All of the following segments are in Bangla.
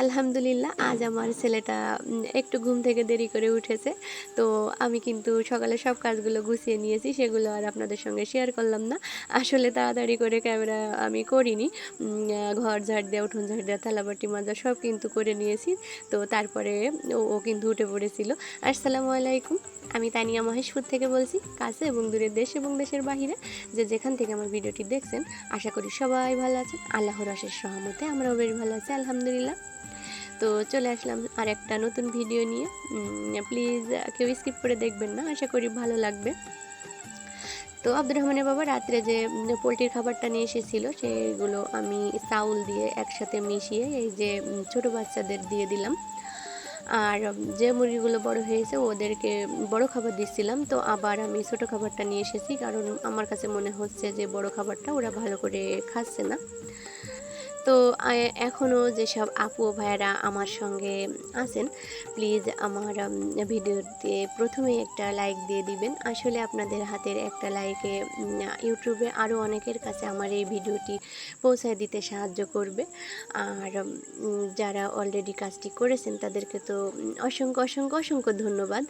আলহামদুলিল্লাহ আজ আমার ছেলেটা একটু ঘুম থেকে দেরি করে উঠেছে। তো আমি কিন্তু সকালে সব কাজগুলো গুছিয়ে নিয়েছি। সেগুলো আর আপনাদের সঙ্গে শেয়ার করলাম না। আসলে তাড়াতাড়ি করে ক্যামেরা আমি করিনি। ঘর ঝাড় দেওয়া, উঠোন ঝাড় দেওয়া, থালাবাটি মাজা সব কিন্তু করে নিয়েছি। তো তারপরে ও কিন্তু উঠে পড়েছিল। আসসালামু আলাইকুম। আমি তানিয়া মহেশপুর থেকে বলছি, কাছে এবং দূরের দেশ এবং দেশের বাহিরে যে যেখান থেকে আমার ভিডিওটি দেখছেন, আশা করি সবাই ভালো আছেন। আল্লাহর অশেষ রহমতে আমরাও বেশ ভালো আছি আলহামদুলিল্লাহ। তো চলে আসলাম আর একটা নতুন ভিডিও নিয়ে। প্লিজ কেউ স্কিপ করে দেখবেন না, আশা করি ভালো লাগবে। তো আব্দুর রহমানের বাবা রাত্রে যে পোলট্রির খাবারটা নিয়ে এসেছিল, সেগুলো আমি চাউল দিয়ে একসাথে মিশিয়ে এই যে ছোটো বাচ্চাদের দিয়ে দিলাম। আর যে মুরগিগুলো বড় হয়েছে ওদেরকে বড় খাবার দিচ্ছিলাম। তো আবার আমি ছোটো খাবারটা নিয়ে এসেছি, কারণ আমার কাছে মনে হচ্ছে যে বড় খাবারটা ওরা ভালো করে খাচ্ছে না। তো এখনও যেসব আপু ও ভাইয়েরা আমার সঙ্গে আছেন, প্লিজ আমার ভিডিওতে প্রথমেই একটা লাইক দিয়ে দিবেন। আসলে আপনাদের হাতের একটা লাইকে ইউটিউবে আরও অনেকের কাছে আমার এই ভিডিওটি পৌঁছায় দিতে সাহায্য করবে। আর যারা অলরেডি কাজটি করেছেন তাদেরকে তো অসংখ্য অসংখ্য অসংখ্য ধন্যবাদ।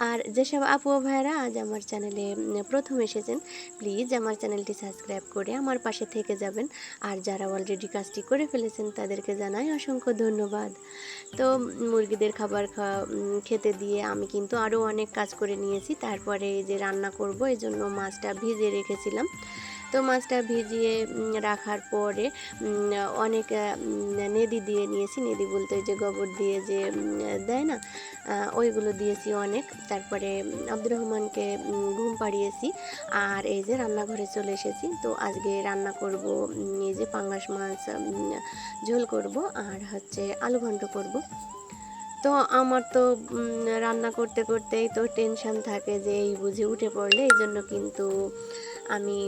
আর যেসব আপু ও ভাইয়েরা আজ আমার চ্যানেলে প্রথম এসেছেন, প্লিজ আমার চ্যানেলটি সাবস্ক্রাইব করে আমার পাশে থেকে যাবেন। আর যারা অলরেডি কাজটি করে ফেলেছেন তাদেরকে জানাই অসংখ্য ধন্যবাদ। তো মুরগিদের খাবার খেতে দিয়ে আমি কিন্তু আরও অনেক কাজ করে নিয়েছি। তারপরে যে রান্না করব এই জন্য মাছটা ভিজিয়ে রেখেছিলাম। তো মাছটা ভিজিয়ে রাখার পরে অনেক নেদি দিয়ে নিয়েছি। নেদি বলতে ওই যে গোবর দিয়ে যে দেয় না, ওইগুলো দিয়েছি অনেক। তারপরে আব্দুর রহমানকে ঘুম পাড়িয়েছি। আর এই যে রান্নাঘরে চলে এসেছি। তো আজকে রান্না করব এই যে পাঙ্গাস মাছ ঝোল করব, আর হচ্ছে আলু ঘন্ট করব। তো আমার তো রান্না করতে করতেই তো টেনশন থাকে যে এই বুঝে উঠে পড়লে, এই জন্য কিন্তু আমি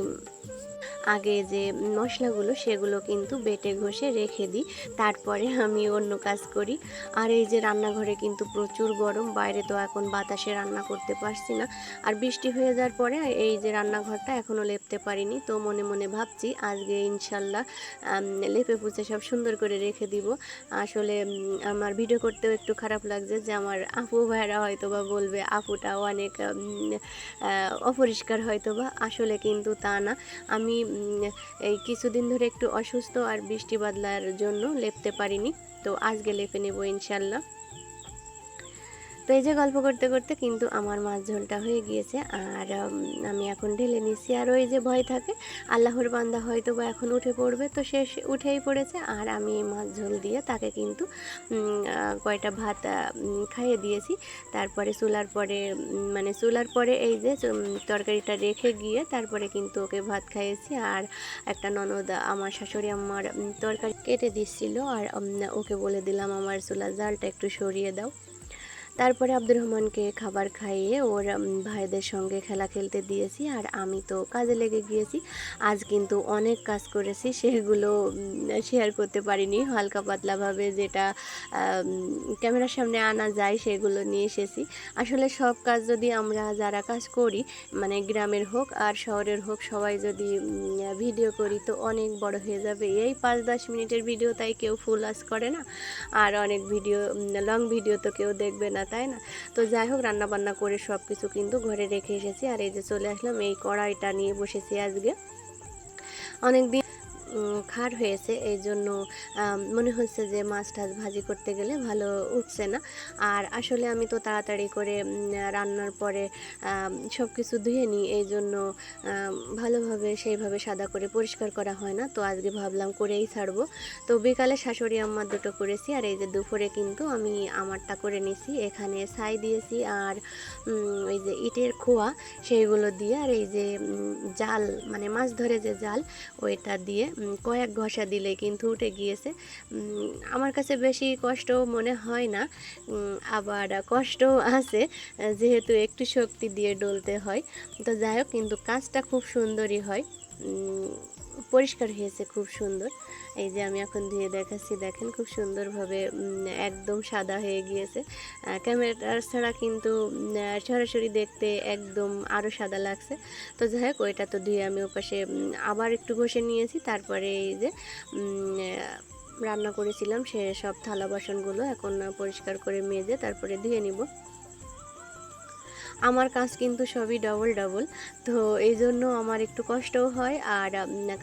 আগে যে মশলাগুলো সেগুলো কিন্তু বেটে ঘষে রেখে দিই, তারপরে আমি অন্য কাজ করি। আর এই যে রান্নাঘরে কিন্তু প্রচুর গরম, বাইরে তো এখন বাতাসে রান্না করতে পারছি না। আর বৃষ্টি হয়ে যাওয়ার পরে এই যে রান্নাঘরটা এখনও লেপতে পারিনি। তো মনে মনে ভাবছি আজকে ইনশাল্লাহ লেপে পুছে সব সুন্দর করে রেখে দিব। আসলে আমার ভিডিও করতেও একটু খারাপ লাগছে যে আমার আপু ভাইরা হয়তো বা বলবে আপুটাও অনেক অপরিষ্কার হয়তো বা, আসলে কিন্তু তা না। আমি এই কিছুদিন ধরে একটু অসুস্থ আর বৃষ্টি বাদলার জন্য লেপতে পারিনি। তো আজকে লেপে নেব ইনশাল্লাহ। তো এই যে গল্প করতে করতে কিন্তু আমার মাছ ঝোলটা হয়ে গিয়েছে। আর আমি এখন ঢেলে নিচ্ছি। আর ওই যে ভয় থাকে আল্লাহর বান্দা হয়তো বা এখন উঠে পড়বে, তো সে উঠেই পড়েছে। আর আমি এই মাছ ঝোল দিয়ে তাকে কিন্তু কয়টা ভাত খাইয়ে দিয়েছি। তারপরে চুলার পরে এই যে তরকারিটা রেখে গিয়ে তারপরে কিন্তু ওকে ভাত খাইয়েছি। আর একটা ননদ আমার শাশুড়ি আমার তরকারি কেটে দিচ্ছিল, আর ওকে বলে দিলাম আমার চুলার জালটা একটু সরিয়ে দাও। তারপরে আব্দুর রহমানকে খাবার খাইয়ে ওর ভাইদের সঙ্গে খেলা খেলতে দিয়েছি। আর আমি তো কাজে লেগে গিয়েছি। আজ কিন্তু অনেক কাজ করেছি, সেগুলো শেয়ার করতে পারিনি। হালকা পাতলাভাবে যেটা ক্যামেরার সামনে আনা যায় সেগুলো নিয়ে এসেছি। আসলে সব কাজ যদি আমরা যারা কাজ করি, মানে গ্রামের হোক আর শহরের হোক, সবাই যদি ভিডিও করি তো অনেক বড় হয়ে যাবে। এই 5-10 মিনিটের ভিডিও তাই কেউ ফুল ওয়াচ করে না। আর অনেক ভিডিও লং ভিডিও তো কেউ দেখবে না, তাই না? তো যাই হোক, রান্নাবান্না করে সব কিছু কিন্তু ঘরে রেখে এসেছি। আর এই যে চলে আসলাম, এই কড়াইটা নিয়ে বসেছি আজকে। অনেক দিন খার হয়েছে, এই জন্য মনে হচ্ছে যে মাছ টাছ ভাজি করতে গেলে ভালো উঠছে না। আর আসলে আমি তো তাড়াতাড়ি করে রান্নার পরে সব কিছু ধুয়ে নিই, এই জন্য ভালোভাবে সেইভাবে সাদা করে পরিষ্কার করা হয় না। তো আজকে ভাবলাম করেই ছাড়বো। তো বিকালে শাশুড়ি আম্মার দুটো করেছি, আর এই যে দুপুরে কিন্তু আমি আমারটা করে নিছি। এখানে ছাই দিয়েছি, আর ওই যে ইটের খোয়া সেইগুলো দিয়ে, আর এই যে জাল, মানে মাছ ধরে যে জাল, ওইটা দিয়ে কয়েক ঘষা দিলে কিন্তু উঠে গিয়েছে। আমার কাছে বেশি কষ্ট মনে হয় না, আবার কষ্টও আছে যেহেতু একটু শক্তি দিয়ে ডলতে হয়। তো যাই হোক, কিন্তু কাজটা খুব সুন্দরই হয়, পরিষ্কার হয়েছে খুব সুন্দর। এই যে আমি এখন ধুয়ে দেখাচ্ছি, দেখেন খুব সুন্দরভাবে একদম সাদা হয়ে গিয়েছে। ক্যামেরার ছাড়া কিন্তু সরাসরি দেখতে একদম আরও সাদা লাগছে। তো যাই হোক, ওইটা তো ধুয়ে আমি ওপাশে আবার একটু ঘষে নিয়েছি। তারপরে এই যে রান্না করেছিলাম সে সব থালা বাসনগুলো এখন পরিষ্কার করে মেজে তারপরে ধুয়ে নিব। আমার কাজ কিন্তু সবই ডবল ডবল, তো এই জন্য আমার একটু কষ্টও হয় আর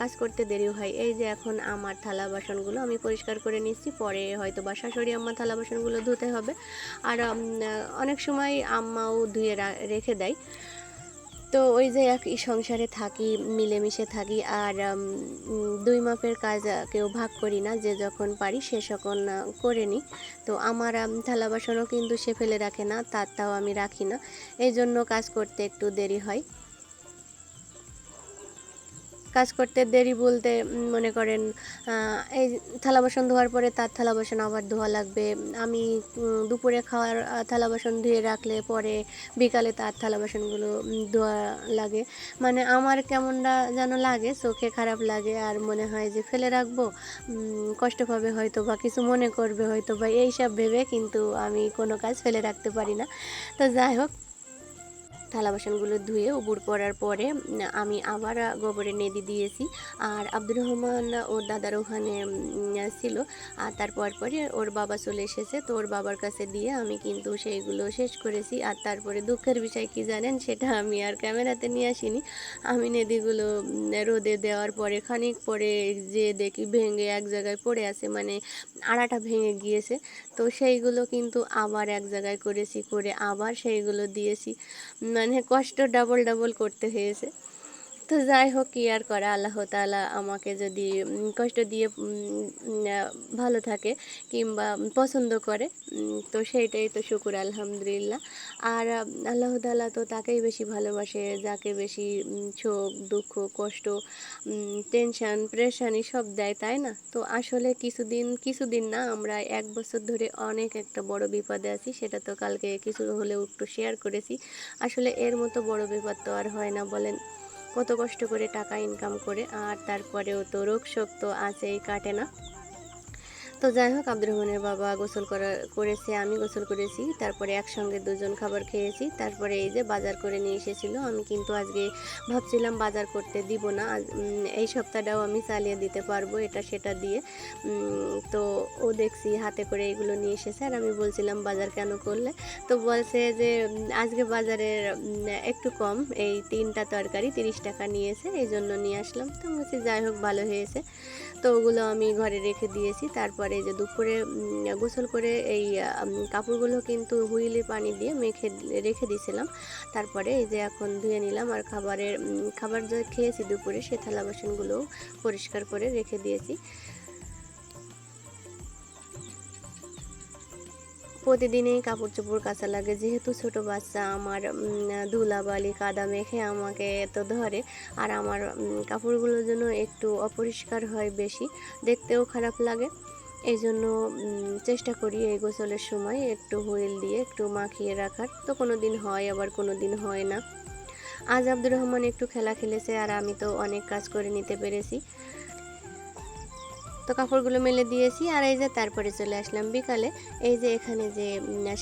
কাজ করতে দেরিও হয়। এই যে এখন আমার থালা বাসনগুলো আমি পরিষ্কার করে নিচ্ছি, পরে হয়তো বা শাশুড়ি আম্মা থালা বাসনগুলো ধুতে হবে। আর অনেক সময় আম্মাও ধুয়ে রেখে দেয়। তো ওই যে একই সংসারে থাকি, মিলেমিশে থাকি আর দুই মাপের কাজ কেউ ভাগ করি না, যে যখন পারি সে যখন করে নিই। তো আমার থালা বাসনও কিন্তু সে ফেলে রাখে না, তারটাও আমি রাখি না, এই জন্য কাজ করতে একটু দেরি হয়। কাজ করতে দেরি বলতে মনে করেন এই থালা বাসন ধোয়ার পরে তার থালা বাসন আবার ধোয়া লাগবে। আমি দুপুরে খাওয়ার থালা বাসন ধুয়ে রাখলে পরে বিকালে তার থালা বাসনগুলো ধোয়া লাগে। মানে আমার কেমনটা যেন লাগে, চোখে খারাপ লাগে আর মনে হয় যে ফেলে রাখবো, কষ্ট পাবে হয়তো বা কিছু মনে করবে হয়তো বা, এইসব ভেবে কিন্তু আমি কোনো কাজ ফেলে রাখতে পারি না। তো যাই হোক, থালা বাসনগুলো ধুয়ে উবুড় পড়ার পরে আমি আবার গোবরে নেদি দিয়েছি। আর আব্দুর রহমান ওর দাদার ওখানে ছিল, আর তারপর পরে ওর বাবা চলে এসেছে, তো ওর বাবার কাছে দিয়ে আমি কিন্তু সেইগুলো শেষ করেছি। আর তারপরে দুঃখের বিষয় কি জানেন, সেটা আমি আর ক্যামেরাতে নিয়ে আসিনি। আমি নেদিগুলো রোদে দেওয়ার পরে খানিক পরে যে দেখি ভেঙে এক জায়গায় পড়ে আছে, মানে আড়াটা ভেঙে গিয়েছে। তো সেইগুলো কিন্তু আবার এক জায়গায় করেছি, করে আবার সেইগুলো দিয়েছি, মানে কষ্ট ডাবল ডাবল করতে হয়েছে। তো যাই হোক, কি আর করা, আল্লাহ তাআলা আমাকে যদি কষ্ট দিয়ে ভালো থাকে কিংবা পছন্দ করে, তো সেইটাই তো শুকুর আলহামদুলিল্লাহ। আর আল্লাহ তাআলা তো তাকেই বেশি ভালোবাসে যাকে বেশি শোক দুঃখ কষ্ট টেনশন প্রেশানি সব দেয়, তাই না? তো আসলে কিছুদিন না, আমরা 1 বছর ধরে অনেক একটা বড় বিপদে আছি, সেটা তো কালকে কিছু হলেও একটু শেয়ার করেছি। আসলে এর মতো বড় বিপদ তো আর হয় না বলেন, কত কষ্ট করে টাকা ইনকাম করে আর তারপরেও তো রোগ শোক তো আছেই, কাটে না। তো যাই হোক, আব্দুর রহমানের বাবা গোসল করেছে, আমি গোসল করেছি, তারপরে একসঙ্গে দুজন খাবার খেয়েছি। তারপরে এই যে বাজার করে নিয়ে এসেছিলো, আমি কিন্তু আজকে ভাবছিলাম বাজার করতে দিব না, এই সপ্তাহটাও আমি চালিয়ে দিতে পারবো এটা সেটা দিয়ে। তো ও দেখছি হাতে করে এগুলো নিয়ে এসেছে, আর আমি বলছিলাম বাজার কেন করলে, তো বলছে যে আজকে বাজারের একটু কম, এই 3টা তরকারি 30 টাকা নিয়েছে, এই জন্য নিয়ে আসলাম। তো বলছি যাই হোক, ভালো হয়েছে। তো ওগুলো আমি ঘরে রেখে দিয়েছি। তারপরে যে দুপুরে গোসল করে এই কাপড়গুলো কিন্তু হুইলে পানি দিয়ে মেখে রেখে দিয়েছিলাম। তারপরে এই যে এখন ধুয়ে নিলাম, আর খাবার যা খেয়েছি দুপুরে সে থালা বাসনগুলোও পরিষ্কার করে রেখে দিয়েছি। প্রতিদিনই কাপড় চোপড় কাচা লাগে, যেহেতু ছোট বাচ্চা আমার, ধুলাবালি কাদা মেখে আমাকে তো ধরে, আর আমার কাপড়গুলোর জন্য একটু অপরিষ্কার হয় বেশি, দেখতেও খারাপ লাগে। এই জন্য চেষ্টা করি এই গোসলের সময় একটু হুইল দিয়ে একটু মাখিয়ে রাখার। তো কোনো দিন হয়, আবার কোনো দিন হয় না। আজ আব্দুর রহমান একটু খেলা খেলেছে আর আমি তো অনেক কাজ করে নিতে পেরেছি। তো কাপড়গুলো মেলে দিয়েছি, আর এই যে তারপরে চলে আসলাম বিকালে। এই যে এখানে যে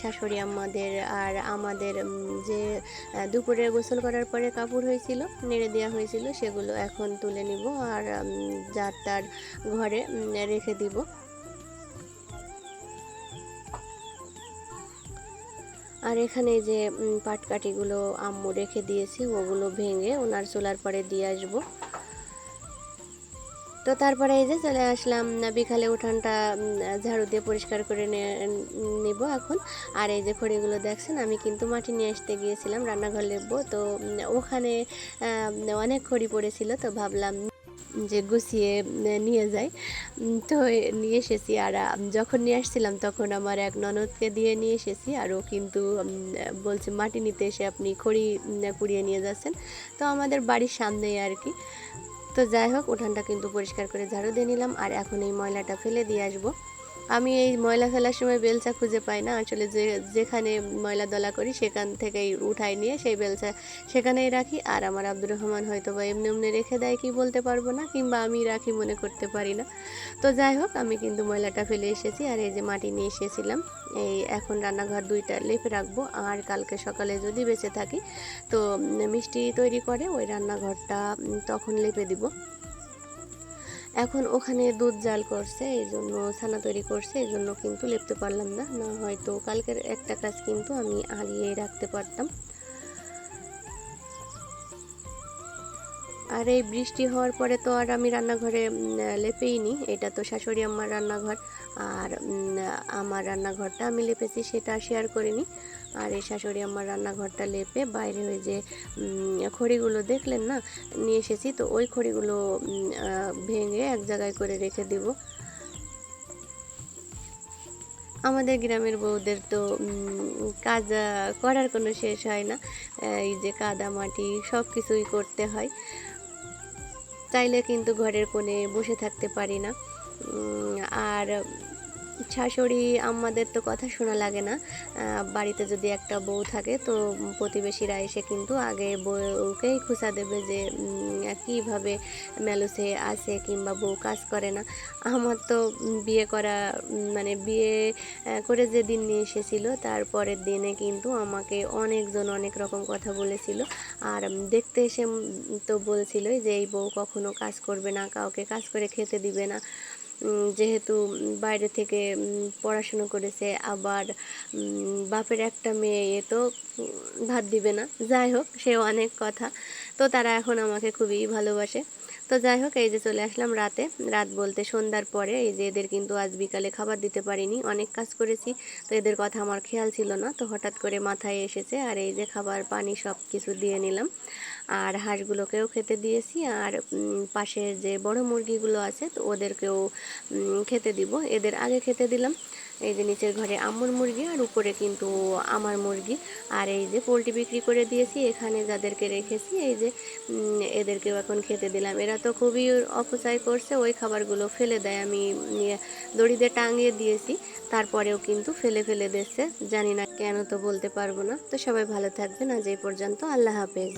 শাশুড়ি আম্মাদের আর আমাদের যে দুপুরে গোসল করার পরে কাপড় হয়েছিল, নেড়ে দেওয়া হয়েছিল, সেগুলো এখন তুলে নিব আর যার তার ঘরে রেখে দিব। আর এখানে যে পাটকাঠিগুলো আম্মু রেখে দিয়েছে, ওগুলো ভেঙে ওনার চুলার পরে দিয়ে আসবো। তো তারপরে এই যে চলে আসলাম বিকালে, উঠানটা ঝাড়ু দিয়ে পরিষ্কার করে নিব এখন। আর এই যে খড়িগুলো দেখছেন, আমি কিন্তু মাটি নিয়ে আসতে গিয়েছিলাম রান্নাঘর লেপবো, তো ওখানে অনেক খড়ি পড়েছিল, তো ভাবলাম যে গুছিয়ে নিয়ে যাই। তো নিয়ে এসেছি, আর যখন নিয়ে আসছিলাম তখন আমার এক ননদকে দিয়ে নিয়ে এসেছি, আর ও কিন্তু বলছে মাটি নিতে এসে আপনি খড়ি কুড়িয়ে নিয়ে যাচ্ছেন। তো আমাদের বাড়ির সামনেই আর কি। তো যাই হোক, উঠানটা কিন্তু পরিষ্কার করে ঝাড়ু দিয়ে নিলাম, আর এখন এই ময়লাটা ফেলে দিয়ে আসবো। আমি এই ময়লা ফেলার সময় বেলচা খুঁজে পাই না, আসলে যেখানে ময়লা দলা করি সেখান থেকেই উঠাই নিয়ে সেই বেলচা সেখানেই রাখি। আর আমার আব্দুর রহমান হয়তো বা এমনি এমনি রেখে দেয় কি বলতে পারবো না, কিংবা আমি রাখি মনে করতে পারি না। তো যাই হোক, আমি কিন্তু ময়লাটা ফেলে এসেছি, আর এই যে মাটি নিয়ে এসেছিলাম, এই এখন রান্নাঘর 2টা লেপে রাখবো। আর কালকে সকালে যদি বেঁচে থাকি, তো মিষ্টি তৈরি করে ওই রান্নাঘরটা তখন লেপে দিব। এখন ওখানে দুধ জাল করছে, এই জন্য ছানা তৈরি করছে, এই জন্য কিন্তু লেপতে পারলাম না, না হয়তো কালকের একটা কাজ কিন্তু আমি হারিয়ে রাখতে পারতাম। আর এই বৃষ্টি হওয়ার পরে তো আর আমি রান্নাঘরে লেপেই নি, এটা তো শাশুড়ি আম্মার রান্নাঘর। আর আমার রান্নাঘরটা আমি লেপেছি, সেটা শেয়ার করিনি। আর এই শাশুড়ি আম্মার রান্নাঘরটা লেপে বাইরে ওই যে খড়িগুলো দেখলেন না নিয়ে এসেছি, তো ওই খড়িগুলো ভেঙে এক জায়গায় করে রেখে দিব। আমাদের গ্রামের বউদের তো কাজ করার কোনো শেষ হয় না। এই যে কাদা মাটি সব কিছুই করতে হয়, চাইলে কিন্তু ঘরের কোণে বসে থাকতে পারি না। আর শাশুড়ি আম্মাদের তো কথা শোনা লাগে না। বাড়িতে যদি একটা বউ থাকে তো প্রতিবেশীরা এসে কিন্তু আগে বউকেই খোঁচা দেবে যে কীভাবে মেলুসে আছে কিংবা বউ কাজ করে না। আমার তো বিয়ে করা মানে বিয়ে করে যেদিন নিয়ে এসেছিল তার পরের দিনে কিন্তু আমাকে অনেকজন অনেক রকম কথা বলেছিল। আর দেখতে এসে তো বলছিলই যে এই বউ কখনো কাজ করবে না, কাউকে কাজ করে খেতে দিবে না। যেহেতু বাইরে থেকে পড়াশুনো করেছে, আবার বাপের একটা মেয়ে, এ তো ভাত দিবে না। যাই হোক, সে অনেক কথা। তো তারা এখন আমাকে খুবই ভালোবাসে। তো যাই হোক, এই যে চলে আসলাম রাতে, রাত বলতে সন্ধ্যার পরে। এই যে এদের কিন্তু আজ বিকালে খাবার দিতে পারিনি, অনেক কাজ করেছি, তো এদের কথা আমার খেয়াল ছিল না, তো হঠাৎ করে মাথায় এসেছে। আর এই যে খাবার পানি সব কিছু দিয়ে নিলাম, আর হাঁসগুলোকেও খেতে দিয়েছি। আর পাশের যে বড় মুরগিগুলো আছে তো ওদেরকেও খেতে দিব, এদের আগে খেতে দিলাম। এই যে নিচের ঘরে আম্মুর মুরগি আর উপরে কিন্তু আমার মুরগি। আর এই যে পোলট্রি বিক্রি করে দিয়েছি, এখানে যাদেরকে রেখেছি এই যে এদেরকেও এখন খেতে দিলাম। এরা তো খুবই অপচয় করছে, ওই খাবারগুলো ফেলে দেয়। আমি দড়িতে টাঙিয়ে দিয়েছি, তারপরেও কিন্তু ফেলে ফেলে দিচ্ছে, জানি না কেন, তো বলতে পারবো না। তো সবাই ভালো থাকবেন, আজ এই পর্যন্ত, আল্লাহ হাফেজ।